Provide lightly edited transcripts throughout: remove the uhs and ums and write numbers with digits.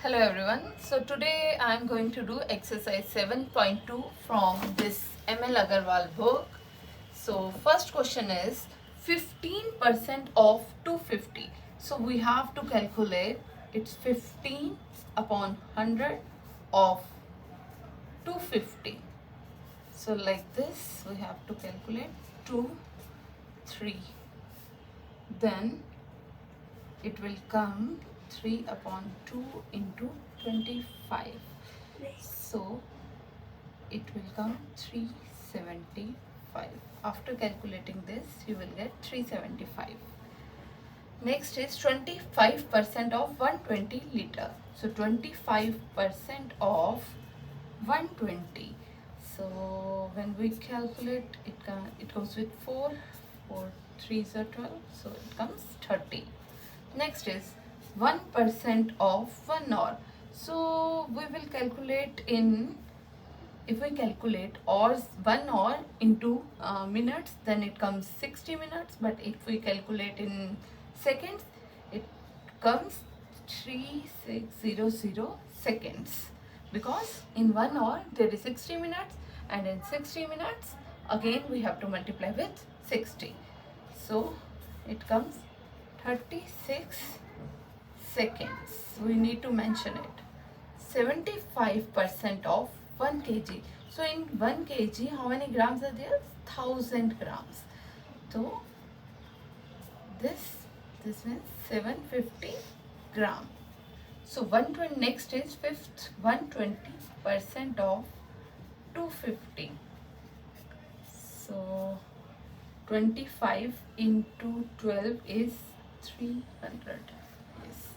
Hello everyone. So today I am going to do exercise 7.2 from this ML Aggarwal book. So first question is 15% of 250. So we have to calculate it's 15 upon 100 of 250. So like this we have to calculate 2, 3. Then it will come 3 upon 2 into 25. So it will come 375. After calculating this, you will get 375. Next is 25% of 120 liter. So 25% of 120. So when we calculate, it goes with 4. 4 3s are 12. So it comes 30. Next is 1% of 1 hour. So we will calculate if we calculate hours 1 hour into minutes, then it comes 60 minutes. But if we calculate in seconds, it comes 3600 seconds, because in 1 hour there is 60 minutes, and in 60 minutes again we have to multiply with 60. So it comes 36 seconds. We need to mention it. 75% of 1 kg. So in 1 kg, how many grams are there? 1000 grams. So this means 750 gram. So 120. Next is 120% of 250. So 25 into 12 is 300. Yes.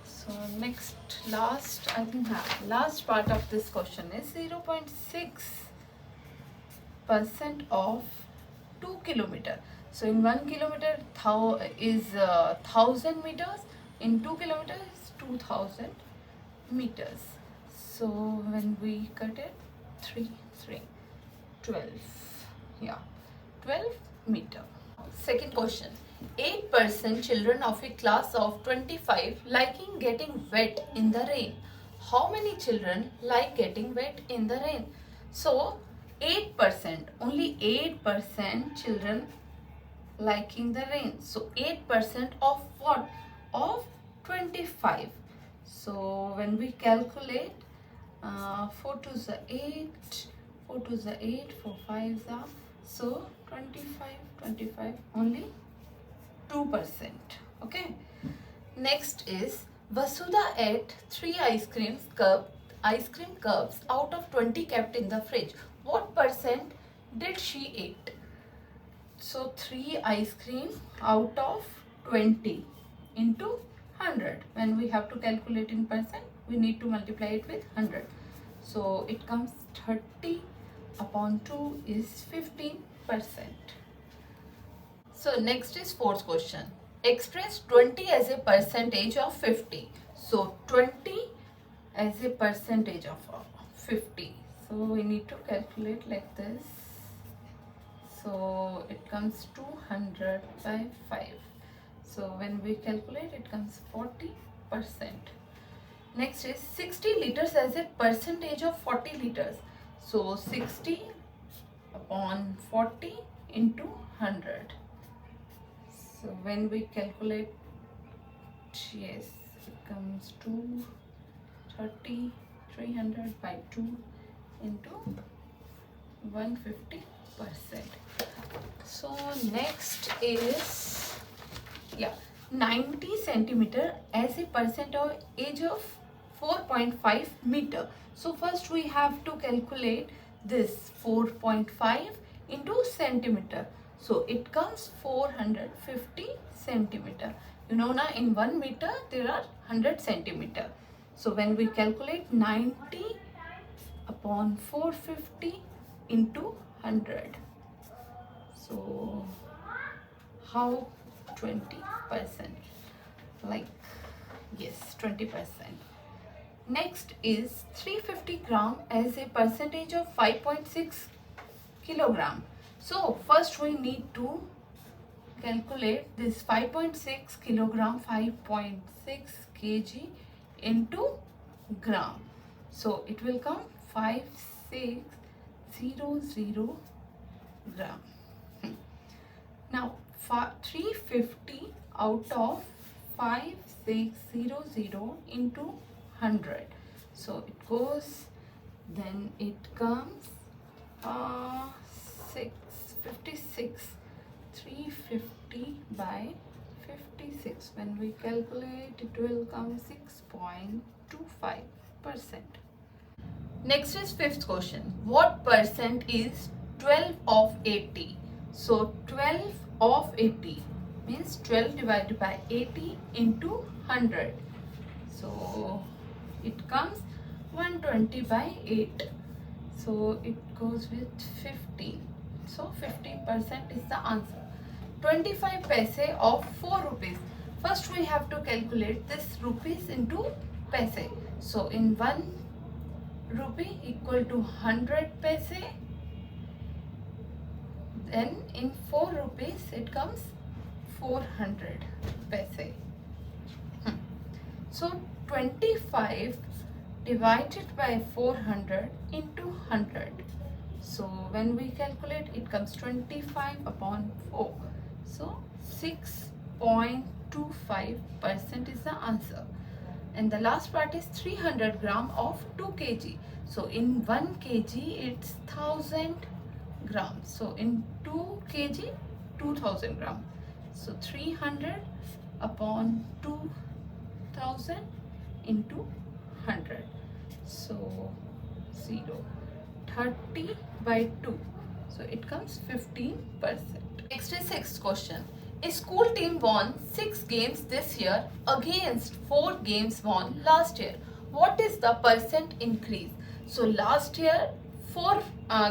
So last part of this question is 0.6% of 2 kilometer. So in 1 kilometer is 1000 meters. In 2 kilometers is 2000 meters. So when we cut it, 12. Yeah, 12 meter. Second question. 8% children of a class of 25 liking getting wet in the rain. How many children like getting wet in the rain? So 8%, only 8% children liking the rain. So 8% of what? Of 25. So when we calculate 4 to the 8, 4 to the 8, 4 5 the, so 25, only 2%. Okay. Next is Vasudha ate 3 ice cream cups out of 20 kept in the fridge. What percent did she eat? So 3 ice cream out of 20 into 100. When we have to calculate in percent, we need to multiply it with 100. So it comes 30 upon 2 is 15%. So next is fourth question. Express 20 as a percentage of 50. So 20 as a percentage of 50. So we need to calculate like this. So it comes 200 by 5. So when we calculate, it comes 40%. Next is 60 liters as a percentage of 40 liters. So 60 upon 40 into 100. So when we calculate, yes, it comes to 300 by 2 into 150%. So next is 90 centimeter as a percentage of 4.5 meter. So first we have to calculate this 4.5 into centimeter. So it comes 450 centimeter. You know now, in 1 meter there are 100 centimeter. So when we calculate 90 upon 450 into 100. So how? 20%. Like, yes, 20%. Next is 350 gram as a percentage of 5.6 kilogram. So first we need to calculate this 5.6 kilogram, 5.6 kg into gram. So it will come 5600 gram. Now 350 out of 5600 into 100. So it goes, then it comes 656. 350 by 56. When we calculate, it will come 6.25%. Next is fifth question. What percent is 12 of 80? So 12 of 80 means 12 divided by 80 into 100. So it comes 120 by 8. So it goes with 50. So 50% is the answer. 25 paise of 4 rupees. First we have to calculate this rupees into paise. So in 1 rupee equal to 100 paise. Then in 4 rupees it comes 400 paise. So 25 divided by 400 into 100. So when we calculate, it comes 25 upon 4. So 6.25% is the answer. And the last part is 300 gram of 2 kg. So in 1 kg it's 1000 grams. So in 2 kg 2000 gram. So 300 upon 2000 into 100. So 0. 30 by 2. So it comes 15%. Next is sixth question. A school team won 6 games this year against 4 games won last year. What is the percent increase? So last year 4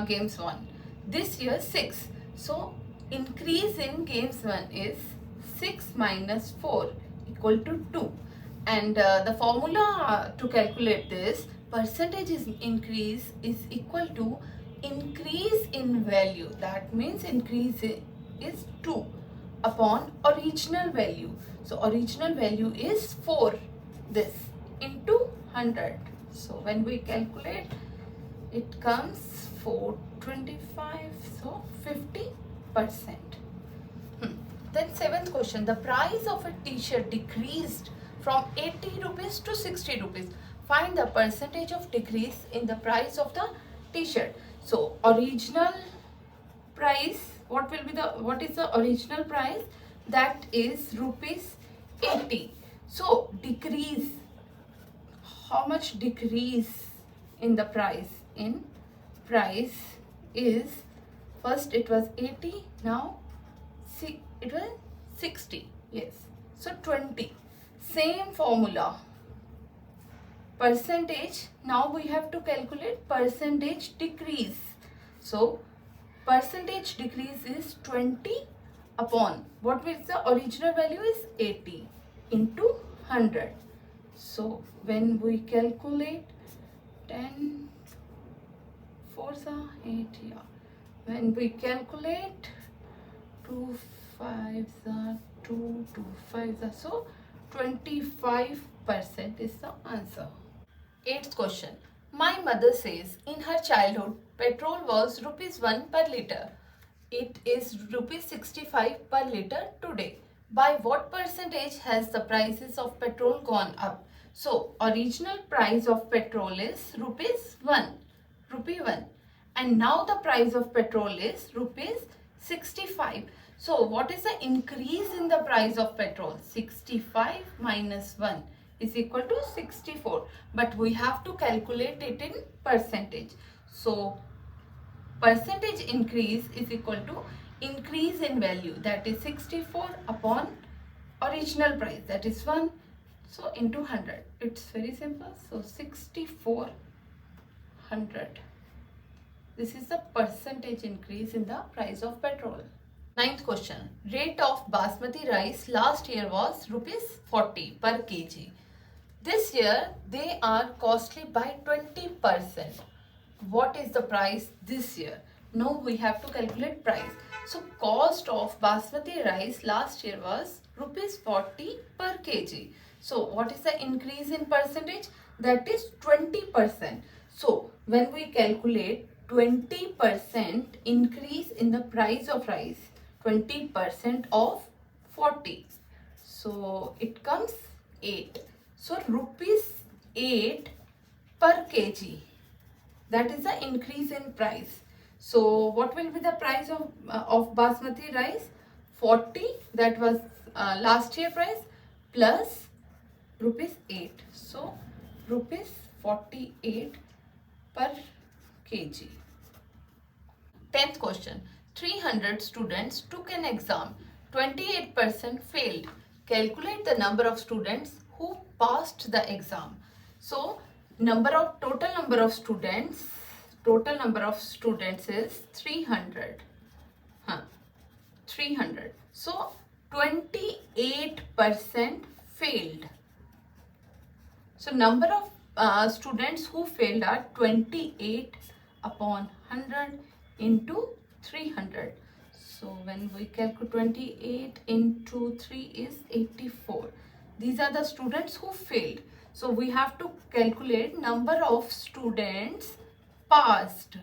games won. This year 6. So increase in games won is 6 minus 4 equal to 2. And the formula to calculate this percentage increase is equal to increase in value. That means increase is 2 upon original value. So original value is 4, this into 100. So when we calculate, it comes 425, so 50%. Then seventh question. The price of a t-shirt decreased from 80 rupees to 60 rupees. Find the percentage of decrease in the price of the t-shirt. So original price, what is the original price? That is rupees 80. So decrease, how much decrease in the price? In price is, first it was 80, now it was 60. Yes, so 20. Same formula. Percentage, now we have to calculate percentage decrease. So percentage decrease is 20 upon, what is the original value is 80 into 100. So when we calculate 10 4s are 8, yeah. When we calculate 2 5s are 2, 2 5s are, so 25% is the answer. Eighth question. My mother says in her childhood petrol was rupees 1 per litre. It is rupees 65 per litre today. By what percentage has the prices of petrol gone up? So original price of petrol is rupees 1, rupee 1, and now the price of petrol is rupees 65. So what is the increase in the price of petrol? 65 minus 1 is equal to 64, but we have to calculate it in percentage. So percentage increase is equal to increase in value, that is 64 upon original price, that is 1, so into 100. It's very simple. So 6400. This is the percentage increase in the price of petrol. Ninth question. Rate of basmati rice last year was rupees 40 per kg. This year they are costly by 20%. What is the price this year? Now we have to calculate price. So cost of basmati rice last year was rupees 40 per kg. So what is the increase in percentage? That is 20%. So when we calculate 20% increase in the price of rice, 20% of 40. So it comes 8. So rupees 8 per kg. That is the increase in price. So what will be the price of basmati rice? 40, that was last year price, plus rupees 8. So rupees 48 per kg. 10th question. 300 students took an exam. 28% failed. Calculate the number of students who passed the exam. So total number of students is 300. 300. So 28% failed. So number of students who failed are 28 upon 100 into 300. So when we calculate 28 into 3 is 84. These are the students who failed. So we have to calculate number of students passed.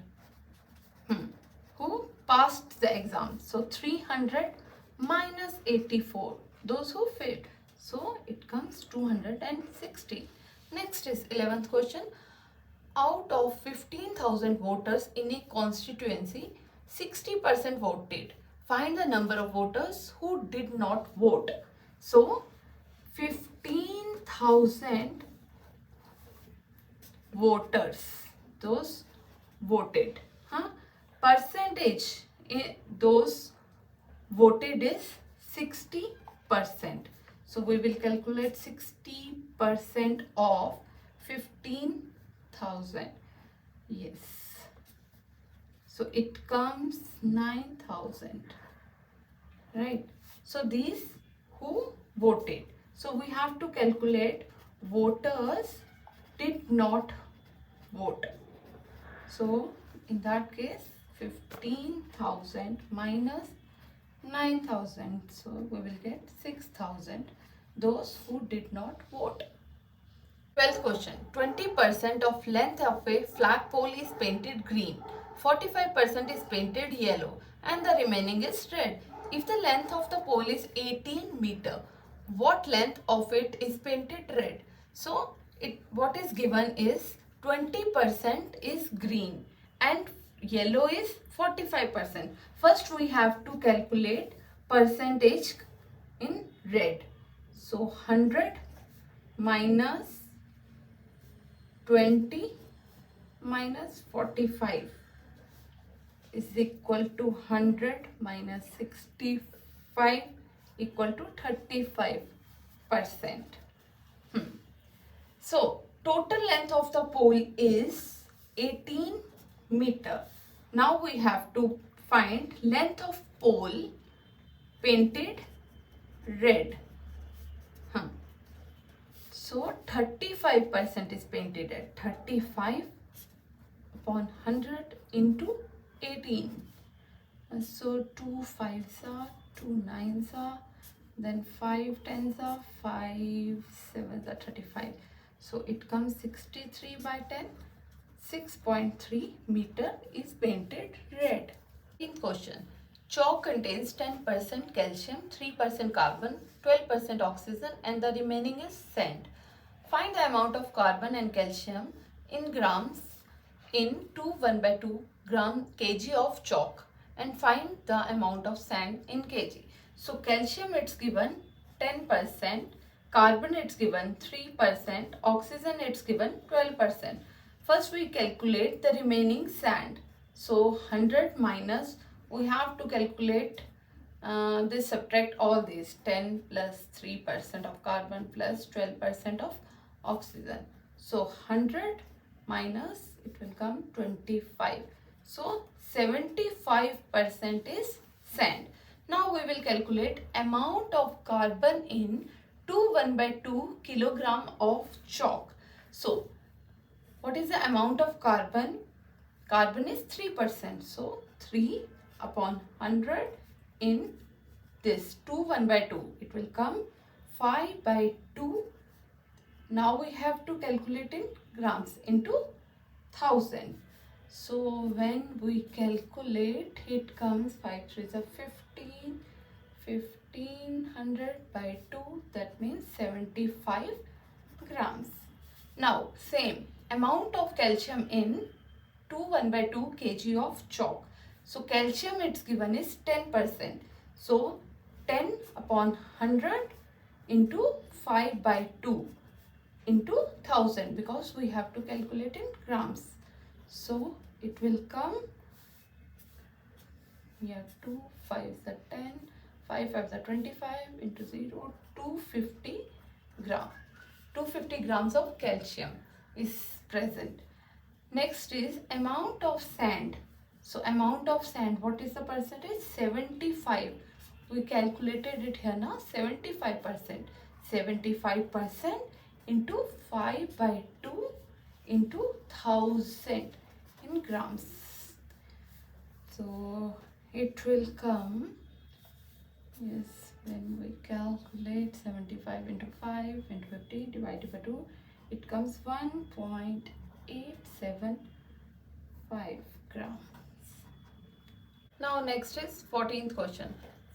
Who passed the exam. So 300 minus 84. Those who failed. So it comes 260. Next is 11th question. Out of 15,000 voters in a constituency, 60% voted. Find the number of voters who did not vote. So 15,000 voters, those voted. Percentage those voted is 60%. So we will calculate 60% of 15,000. Yes. So it comes 9,000. Right. So these who voted. So we have to calculate voters did not vote. So in that case 15,000 minus 9,000. So we will get 6,000. Those who did not vote. 12th question. 20% of length of a flagpole is painted green, 45% is painted yellow, and the remaining is red. If the length of the pole is 18 meter, what length of it is painted red? So what is given is 20% is green and yellow is 45%. First we have to calculate percentage in red. So 100 minus 20 minus 45 is equal to 100 minus 65 equal to 35%. So total length of the pole is 18 meter. Now we have to find length of pole painted red. So 35% is painted red. 35 upon 100 into 18. So 2 5s are, 2 9s are, then 5 10s are, 5 7s are 35. So it comes 63 by 10. 6.3 meter is painted red. In question, chalk contains 10% calcium, 3% carbon, 12% oxygen, and the remaining is sand. Find the amount of carbon and calcium in grams in 1/2 gram kg of chalk, and find the amount of sand in kg. So calcium it's given 10%, carbon it's given 3%, oxygen it's given 12%. First we calculate the remaining sand. So 100 minus, we have to calculate this, subtract all these, 10 plus 3% of carbon plus 12% of oxygen. So 100 minus, it will come 25. So 75% is sand. Now we will calculate amount of carbon in 1/2 kilogram of chalk. So what is the amount of carbon? Carbon is 3%. So 3 upon 100 in this 1/2. It will come 5/2 Now we have to calculate in grams into 1000. So when we calculate, it comes 5 3s are 15, 1500 by 2, that means 75 grams. Now same amount of calcium in 2 1/2 kg of chalk. So calcium it's given is 10%. So 10 upon 100 into 5/2 into 1000, because we have to calculate in grams. So it will come here 2 5s are 10, 5 5s are 25 into 0, 250 gram. 250 grams of calcium is present. Next is amount of sand. So amount of sand, what is the percentage? 75. We calculated it here now, 75%. 75% into 5/2 into 1000 in grams. So it will come, yes, when we calculate 75 into 5 into 50 divided by 2, it comes 1.875 grams. Now next is 14th question.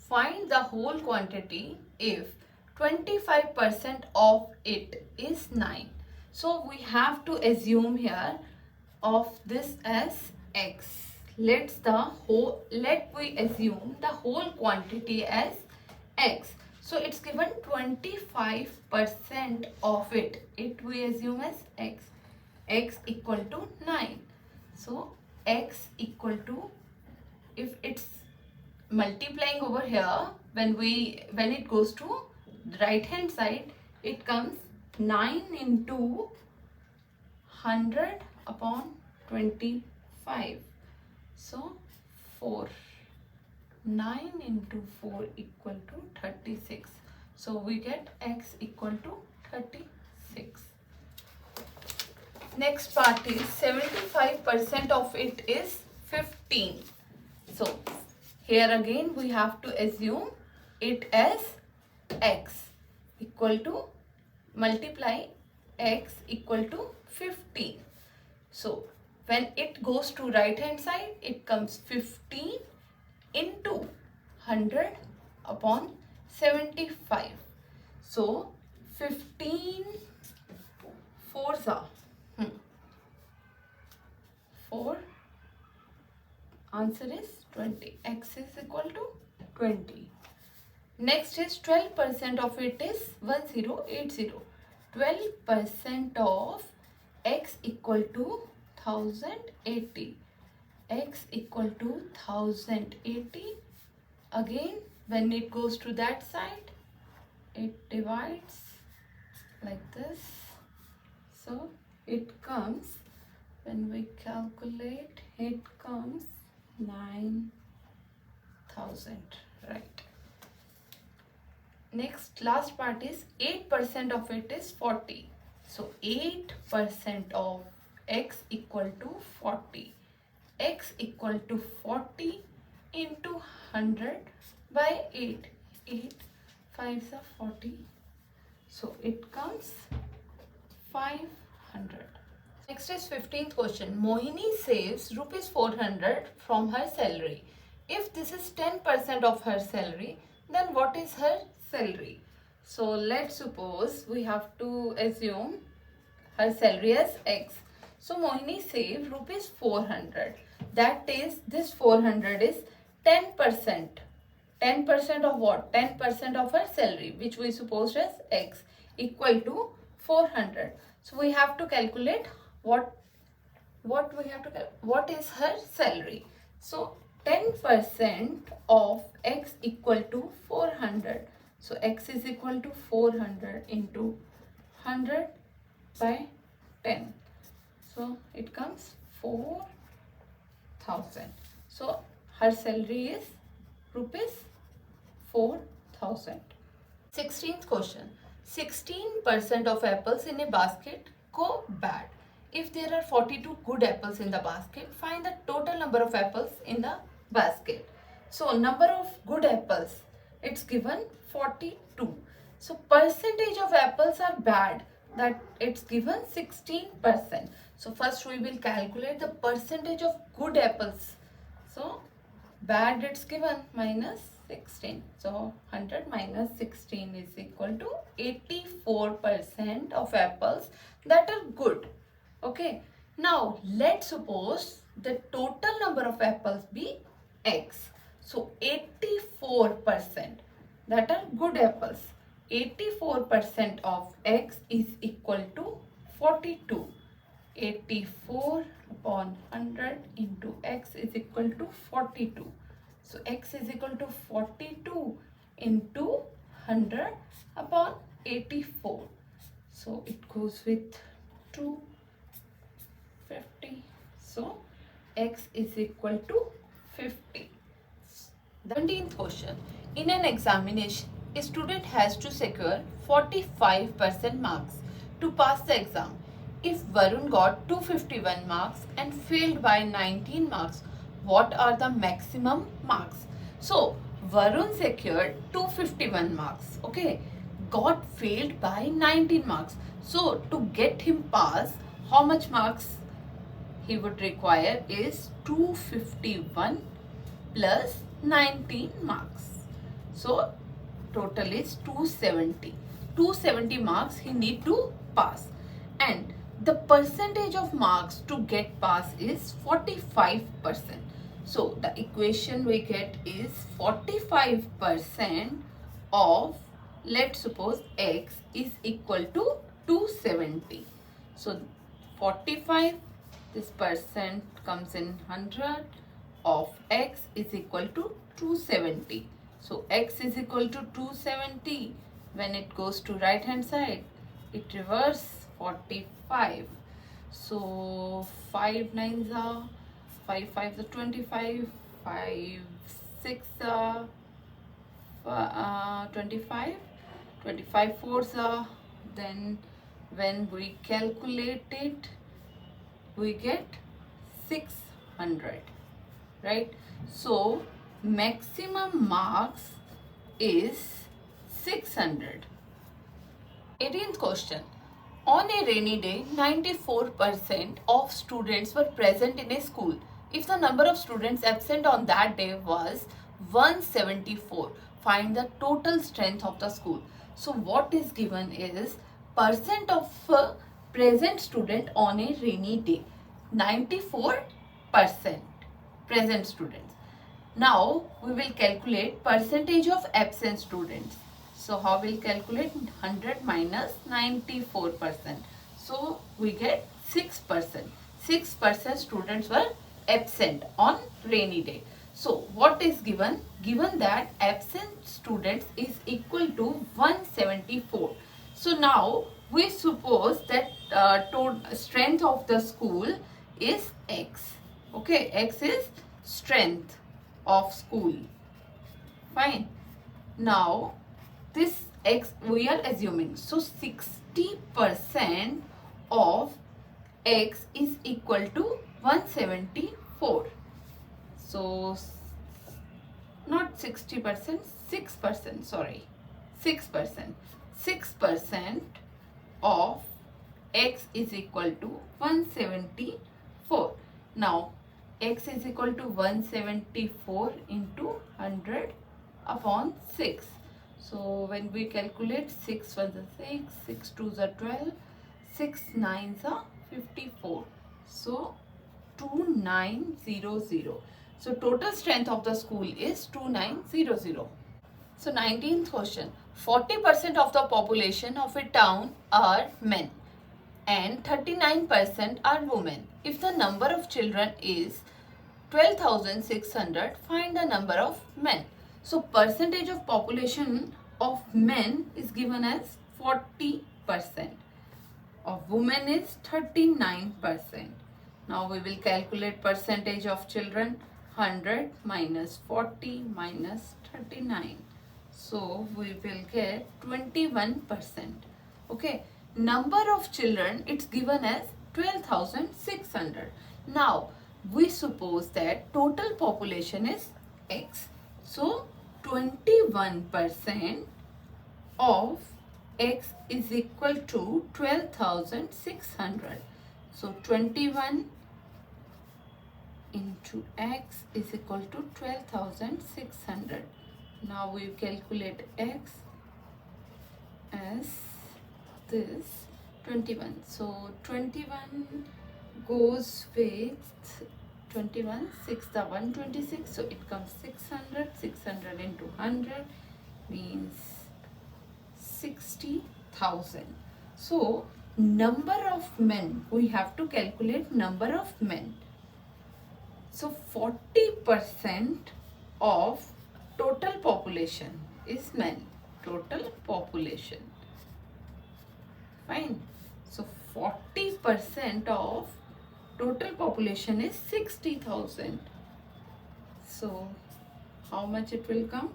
Find the whole quantity if 25% of it is 9. So we have to assume here of this as x. Let we assume the whole quantity as x. So it's given 25% of it. It we assume as x. X equal to 9. So x equal to, if it's multiplying over here, when it goes to the right hand side, it comes 9 into 100 upon 25. So 4. 9 into 4 equal to 36. So we get x equal to 36. Next part is 75% of it is 15. So here again we have to assume it as x equal to, multiply x equal to 15. So when it goes to right hand side, it comes 15 into 100 upon 75. So 15 fours are 4. Answer is 20. X is equal to 20. Next is 12% of it is 1080. 12% of x equal to 1080. X equal to 1080. Again, when it goes to that side, it divides like this. So it comes, when we calculate, it comes 9000, right? Next, last part is 8% of it is 40. So 8% of x equal to 40. X equal to 40 into 100 by 8. 8 5s are 40. So it comes 500. Next is 15th question. Mohini saves rupees 400 from her salary. If this is 10% of her salary, then what is her salary? So let's suppose we have to assume her salary as x. So Mohini saved rupees 400. That is, this 400 is 10%. 10% of what? 10% of her salary, which we supposed as x, equal to 400. So we have to calculate what is her salary. So 10% of x equal to 400. So x is equal to 400 into 100 by 10. So it comes 4000. So her salary is rupees 4000. 16th question. 16% of apples in a basket go bad. If there are 42 good apples in the basket, find the total number of apples in the basket. So number of good apples, it's given 42. So percentage of apples are bad, that it's given 16%. So first we will calculate the percentage of good apples. So bad it's given minus 16. So 100 minus 16 is equal to 84% of apples that are good. Okay. Now let's suppose the total number of apples be x. So 84% that are good apples. 84% of x is equal to 42. 84 upon 100 into x is equal to 42. So x is equal to 42 into 100 upon 84. So it goes with 250. So x is equal to 50. The 17th question. In an examination, a student has to secure 45% marks to pass the exam. If Varun got 251 marks and failed by 19 marks, what are the maximum marks? So, Varun secured 251 marks, okay, got failed by 19 marks. So, to get him pass, how much marks he would require is 251 plus 19 marks. So, total is 270. 270 marks he need to pass. And the percentage of marks to get pass is 45%. So the equation we get is 45% of, let's suppose x is equal to 270. So 45, this percent comes in 100 of x is equal to 270. So x is equal to 270. When it goes to right hand side, it reverse 45. So 5 9s are 5 5s are 25, 5 6 are 25, 25 4s are, then when we calculate it, we get 600, right? So maximum marks is 600. 18th question. On a rainy day, 94% of students were present in a school. If the number of students absent on that day was 174, find the total strength of the school. So what is given is percent of present student on a rainy day. 94% present students. Now we will calculate percentage of absent students. So how we'll calculate 100 minus 94%. So we get 6%. 6% students were absent on rainy day. So what is given? Given that absent students is equal to 174. So now we suppose that total strength of the school is x. Okay, x is strength of school. Fine. Now this x we are assuming. So 60% of x is equal to 174. So not 60%, 6%, sorry. 6%. 6% of x is equal to 174. Now x is equal to 174 into 100 upon 6. So when we calculate 6 1s are 6, 6 2s are 12, 6 9s are 54. So 2900. So total strength of the school is 2900. So 19th question. 40% of the population of a town are men and 39% are women. If the number of children is 12,600, find the number of men. So percentage of population of men is given as 40%. Of women is 39%. Now we will calculate percentage of children. 100 minus 40 minus 39. So we will get 21%. Okay. Number of children, it's given as 12,600. Now we suppose that total population is x. So 21% of x is equal to 12,600. So 21 into x is equal to 12,600. Now we calculate x as this 21. So 21 goes with 21, 6 the 126, so it comes 600. 600 into 100 means 60,000. So number of men, we have to calculate number of men. So 40% of total population is men. Total population. Fine. So 40% of total population is 60,000. So how much it will come?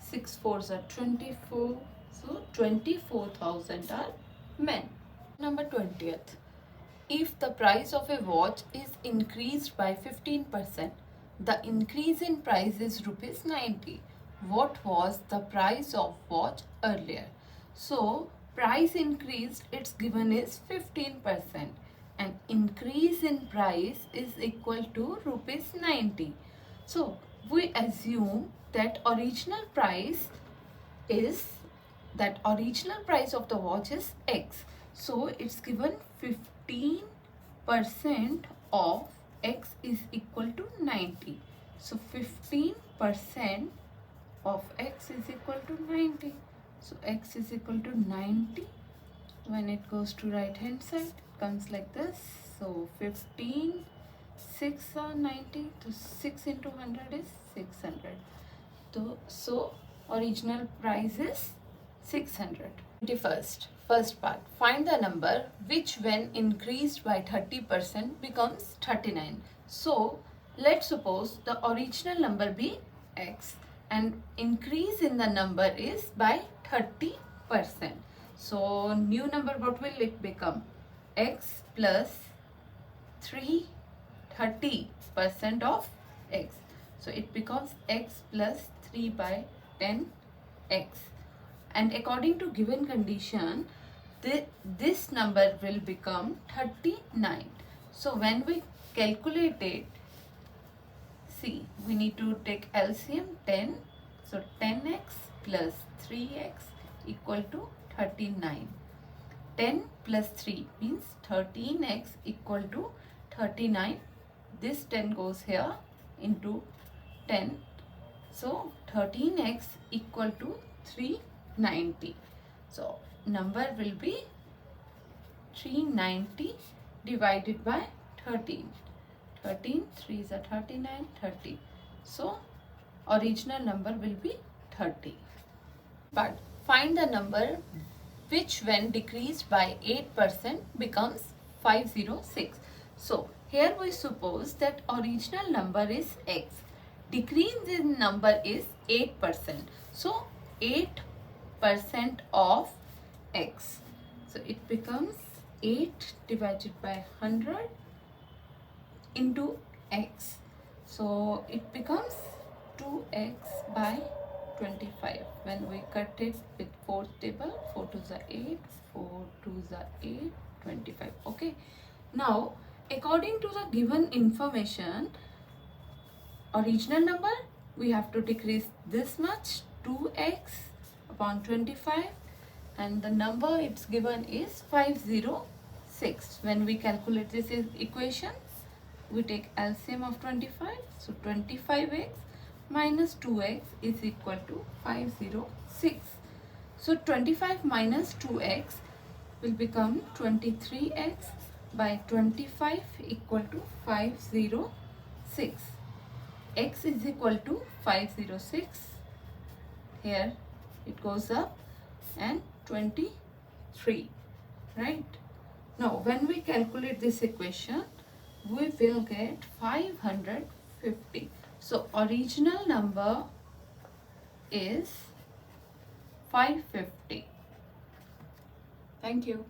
6 fours are 24. So 24,000 are men. Number 20th. If the price of a watch is increased by 15%, the increase in price is rupees 90. What was the price of watch earlier? So price increased, it's given is 15%, and increase in price is equal to rupees 90. So we assume that original price of the watch is X. So it's given 15% of X is equal to 90. So 15% of X is equal to 90. So X is equal to 90. When it goes to right hand side, it comes like this. So 15, 6 are 90. So 6 into 100 is 600. So original price is 600. 21st. First part. Find the number which when increased by 30% becomes 39. So let's suppose the original number be X and increase in the number is by 30%. So new number, what will it become? X plus 30% of X. So it becomes X plus 3 by 10x. And according to given condition, this number will become 39. So when we calculate it, see, we need to take LCM 10. So 10x plus 3x equal to 39. 10 plus 3 means 13x equal to 39. This 10 goes here into 10. So 13x equal to 390. So number will be 390 divided by 13. 13, 3s are 39, 30. So original number will be 30. But find the number which when decreased by 8% becomes 506. So here we suppose that original number is X. Decrease in number is 8%. So 8% of X. So it becomes 8 divided by 100 into X. So it becomes 2x by 25. When we cut it with 4th table, 4 2s are 8, 4 2s are 8, 25. Okay. Now, according to the given information, original number, we have to decrease this much, 2x upon 25, and the number it's given is 506. When we calculate this equation, we take LCM of 25. So 25x minus 2x is equal to 506. So 25 minus 2x will become 23x by 25 equal to 506. X is equal to 506. Here it goes up and 23. Right? Now when we calculate this equation, we will get 550. So original number is 550. Thank you.